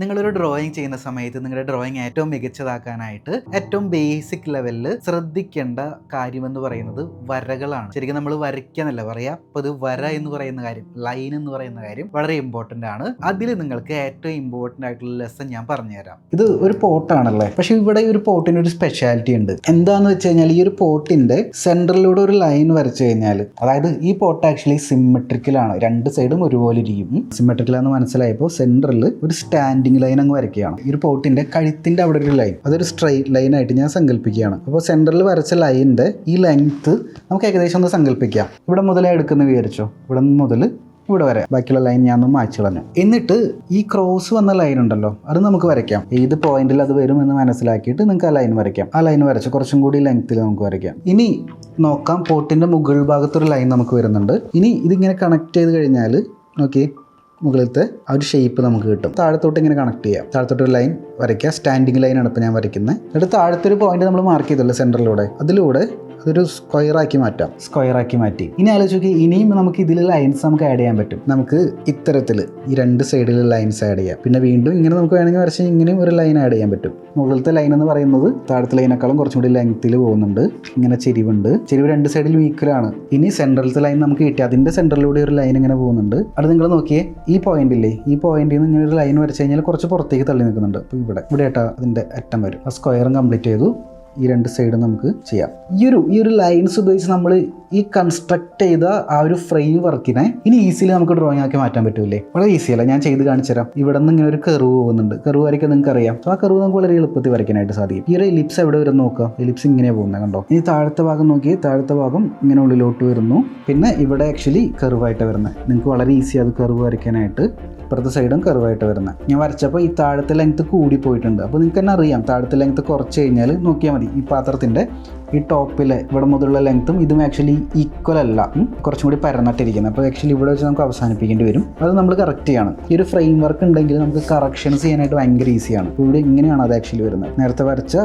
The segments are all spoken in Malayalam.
നിങ്ങളൊരു ഡ്രോയിങ് ചെയ്യുന്ന സമയത്ത് നിങ്ങളുടെ ഡ്രോയിങ് ഏറ്റവും മികച്ചതാക്കാനായിട്ട് ഏറ്റവും ബേസിക് ലെവലിൽ ശ്രദ്ധിക്കേണ്ട കാര്യമെന്ന് പറയുന്നത് വരകളാണ്. ശരിക്കും നമ്മൾ വരയ്ക്കാന്നല്ല പറയാ, അപ്പോൾ ഇത് വര എന്ന് പറയുന്ന കാര്യം, ലൈൻ എന്ന് പറയുന്ന കാര്യം വളരെ ഇമ്പോർട്ടൻ്റ് ആണ്. അതിൽ നിങ്ങൾക്ക് ഏറ്റവും ഇമ്പോർട്ടൻ്റ് ആയിട്ടുള്ള ലെസൺ ഞാൻ പറഞ്ഞുതരാം. ഇത് ഒരു പോട്ടാണല്ലേ, പക്ഷെ ഇവിടെ ഈ ഒരു പോട്ടിന് ഒരു സ്പെഷ്യാലിറ്റി ഉണ്ട്. എന്താന്ന് വെച്ച് കഴിഞ്ഞാൽ ഈ ഒരു പോട്ടിന്റെ സെൻറ്ററിലൂടെ ഒരു ലൈൻ വരച്ചു കഴിഞ്ഞാൽ, അതായത് ഈ പോട്ട് ആക്ച്വലി സിമെട്രിക്കലാണ്, രണ്ട് സൈഡും ഒരുപോലെ ഇരിക്കും. സിമെട്രിക്കലാന്ന് മനസ്സിലായപ്പോൾ സെൻറ്ററിൽ ഒരു സ്റ്റാൻഡിങ് ലൈൻ അങ്ങ് വരയ്ക്കുകയാണ്. ഈ ഒരു പോട്ടിന്റെ കഴുത്തിന്റെ അവിടെ ഒരു ലൈൻ, അതൊരു സ്ട്രെയിറ്റ് ലൈൻ ആയിട്ട് ഞാൻ സങ്കല്പിക്കുകയാണ്. അപ്പോൾ സെൻറ്ററിൽ വരച്ച ലൈനിന്റെ ഈ ലെങ്ത് നമുക്ക് ഏകദേശം ഒന്ന് സങ്കല്പിക്കാം. ഇവിടെ മുതലേ എടുക്കുന്ന വിചാരിച്ചോ, ഇവിടെ മുതൽ ഇവിടെ വരെ, ബാക്കിയുള്ള ലൈൻ ഞാൻ ഒന്ന് മായ്ച്ചു കളഞ്ഞു. എന്നിട്ട് ഈ ക്രോസ് വന്ന ലൈൻ ഉണ്ടല്ലോ, അത് നമുക്ക് വരയ്ക്കാം. ഏത് പോയിന്റിൽ അത് വരും എന്ന് മനസ്സിലാക്കിയിട്ട് നിങ്ങൾക്ക് ആ ലൈൻ വരയ്ക്കാം. ആ ലൈൻ വരച്ച് കുറച്ചും കൂടി ലെങ്ത്തിൽ നമുക്ക് വരയ്ക്കാം. ഇനി നോക്കാം, പോട്ടിന്റെ മുകൾ ഭാഗത്തൊരു ലൈൻ നമുക്ക് വരുന്നുണ്ട്. ഇനി ഇതിങ്ങനെ കണക്ട് ചെയ്ത് കഴിഞ്ഞാൽ നോക്കി, മുകളിലത്തെ ആ ഒരു ഷേപ്പ് നമുക്ക് കിട്ടും. താഴത്തോട്ട് ഇങ്ങനെ കണക്ട് ചെയ്യാം. താഴത്തോട്ടൊരു ലൈൻ വരയ്ക്കുക. സ്റ്റാൻഡിങ് ലൈനാണ് ഇപ്പോൾ ഞാൻ വരയ്ക്കുന്നത്. എന്നിട്ട് താഴത്തൊരു പോയിന്റ് നമ്മൾ മാർക്ക് ചെയ്തല്ലോ സെൻറ്ററിലൂടെ, അതിലൂടെ അതൊരു സ്ക്വയറാക്കി മാറ്റാം. സ്ക്വയറാക്കി മാറ്റി. ഇനി ആലോചിച്ച് നോക്കി, ഇനിയും നമുക്ക് ഇതിൽ ലൈൻസ് നമുക്ക് ആഡ് ചെയ്യാൻ പറ്റും. നമുക്ക് ഇത്തരത്തിൽ ഈ രണ്ട് സൈഡിൽ ലൈൻസ് ആഡ് ചെയ്യാം. പിന്നെ വീണ്ടും ഇങ്ങനെ നമുക്ക് വേണമെങ്കിൽ വരച്ചാൽ ഇങ്ങനെയും ഒരു ലൈൻ ആഡ് ചെയ്യാൻ പറ്റും. മുകളിലത്തെ ലൈൻ എന്ന് പറയുന്നത് താഴത്തെ ലൈനേക്കാളും കുറച്ചും കൂടി ലെങ്ത്തിൽ പോകുന്നുണ്ട്. ഇങ്ങനെ ചെരിവുണ്ട്, ചെരിവ് രണ്ട് സൈഡിലും ഈക്വലാണ്. ഇനി സെൻട്രലത്തെ ലൈൻ നമുക്ക് കിട്ടി, അതിൻ്റെ സെൻറ്ററിലൂടെ ഒരു ലൈൻ ഇങ്ങനെ പോകുന്നുണ്ട്. അത് നിങ്ങൾ നോക്കിയേ, ഈ പോയിന്റില്ലേ, ഈ പോയിന്റിൽ നിന്ന് ഇങ്ങനെ ഒരു ലൈൻ വരച്ച് കഴിഞ്ഞാൽ കുറച്ച് പുറത്തേക്ക് തള്ളി നിൽക്കുന്നുണ്ട്. അപ്പോൾ ഇവിടെ ആയിട്ടാ അതിൻ്റെ അറ്റം വരും. ആ സ്ക്വയറും കംപ്ലീറ്റ് ചെയ്തു. ഈ രണ്ട് സൈഡും നമുക്ക് ചെയ്യാം. ഈ ഒരു ലൈൻസ് ഉപയോഗിച്ച് നമ്മൾ ഈ കൺസ്ട്രക്ട് ചെയ്ത ആ ഒരു ഫ്രെയിം വർക്കിനെ ഇനി ഈസിലി നമുക്ക് ഡ്രോയിങ് ആക്കി മാറ്റാൻ പറ്റില്ലേ? വളരെ ഈസിയല്ല, ഞാൻ ചെയ്ത് കാണിച്ചു തരാം. ഇവിടെ നിന്ന് ഇങ്ങനെ ഒരു കർവ് പോകുന്നുണ്ട്. കർവ് വരയ്ക്കാൻ നിങ്ങൾക്ക് അറിയാം. അപ്പോൾ ആ കർവ് നമുക്ക് വളരെ എളുപ്പത്തിൽ വരയ്ക്കാനായിട്ട് സാധിക്കും. ഈ ഒരു എലിപ്സ് എവിടെ വരും നോക്കാം. എലിപ്സ് ഇങ്ങനെ പോകുന്നത് കണ്ടോ. ഇനി താഴത്തെ ഭാഗം നോക്കി, താഴത്തെ ഭാഗം ഇങ്ങനെ ഉള്ളിലോട്ട് വരുന്നു. പിന്നെ ഇവിടെ ആക്ച്വലി കർവായിട്ട് വരുന്നത്. നിങ്ങൾക്ക് വളരെ ഈസി അത് കർവ് വരയ്ക്കാനായിട്ട്. ഇപ്പുറത്തെ സൈഡും കർവായിട്ട് വരുന്നത്. ഞാൻ വരച്ചപ്പോൾ ഈ താഴത്തെ ലെങ്ത്ത് കൂടി പോയിട്ടുണ്ട്. അപ്പോൾ നിങ്ങൾക്ക് തന്നെ അറിയാം, താഴത്തെ ലെങ്ത്ത് കുറച്ച് കഴിഞ്ഞാൽ നോക്കിയാൽ മതി. ഈ പാത്രത്തിൻ്റെ ഈ ടോപ്പിലെ ഇവിടെ മുതലുള്ള ലെങ്ത്തും ഇതും ആക്ച്വലി ഈക്വൽ അല്ല, കുറച്ചും കൂടി പരന്നിട്ടിരിക്കുന്നത്. അപ്പോൾ ആക്ച്വലി ഇവിടെ വെച്ച് നമുക്ക് അവസാനിപ്പിക്കേണ്ടി വരും. അത് നമ്മൾ കറക്റ്റ് ചെയ്യണം. ഈ ഒരു ഫ്രെയിം വർക്ക് ഉണ്ടെങ്കിൽ നമുക്ക് കറക്ഷൻസ് ചെയ്യാനായിട്ട് ഭയങ്കര ഈസിയാണ്. അപ്പോൾ ഇവിടെ ഇങ്ങനെയാണ് അത് ആക്ച്വലി വരുന്നത്. നേരത്തെ വരച്ച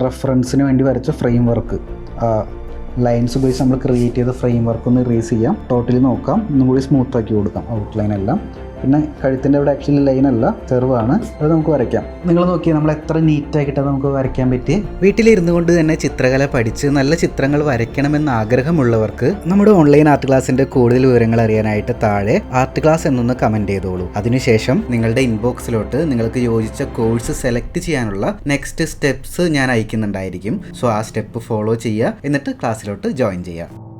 റെഫറൻസിന് വേണ്ടി വരച്ച ഫ്രെയിം വർക്ക്, ലൈൻസ് ഉപയോഗിച്ച് നമ്മൾ ക്രിയേറ്റ് ചെയ്ത ഫ്രെയിം വർക്ക് ഒന്ന് ഇറേസ് ചെയ്യാം. ടോട്ടലി നോക്കാം, ഒന്നും കൂടി സ്മൂത്ത് ആക്കി കൊടുക്കാം ഔട്ട്ലൈൻ എല്ലാം. പിന്നെ കഴുത്തിൻ്റെ അവിടെ ആക്ച്വലി ലൈനല്ല, കർവാണ്. അത് നമുക്ക് വരയ്ക്കാം. നിങ്ങൾ നോക്കിയാൽ നമ്മൾ എത്ര നീറ്റാക്കിയിട്ടാണ് നമുക്ക് വരയ്ക്കാൻ പറ്റി. വീട്ടിലിരുന്നു കൊണ്ട് തന്നെ ചിത്രകല പഠിച്ച് നല്ല ചിത്രങ്ങൾ വരയ്ക്കണമെന്ന് ആഗ്രഹമുള്ളവർക്ക് നമ്മുടെ ഓൺലൈൻ ആർട്ട് ക്ലാസ്സിൻ്റെ കൂടുതൽ വിവരങ്ങൾ അറിയാനായിട്ട് താഴെ ആർട്ട് ക്ലാസ് എന്നൊന്ന് കമൻറ്റ് ചെയ്തോളൂ. അതിനുശേഷം നിങ്ങളുടെ ഇൻബോക്സിലോട്ട് നിങ്ങൾക്ക് യോജിച്ച കോഴ്സ് സെലക്ട് ചെയ്യാനുള്ള നെക്സ്റ്റ് സ്റ്റെപ്സ് ഞാൻ അയക്കുന്നുണ്ടായിരിക്കും. സോ ആ സ്റ്റെപ്പ് ഫോളോ ചെയ്യുക, എന്നിട്ട് ക്ലാസ്സിലോട്ട് ജോയിൻ ചെയ്യുക.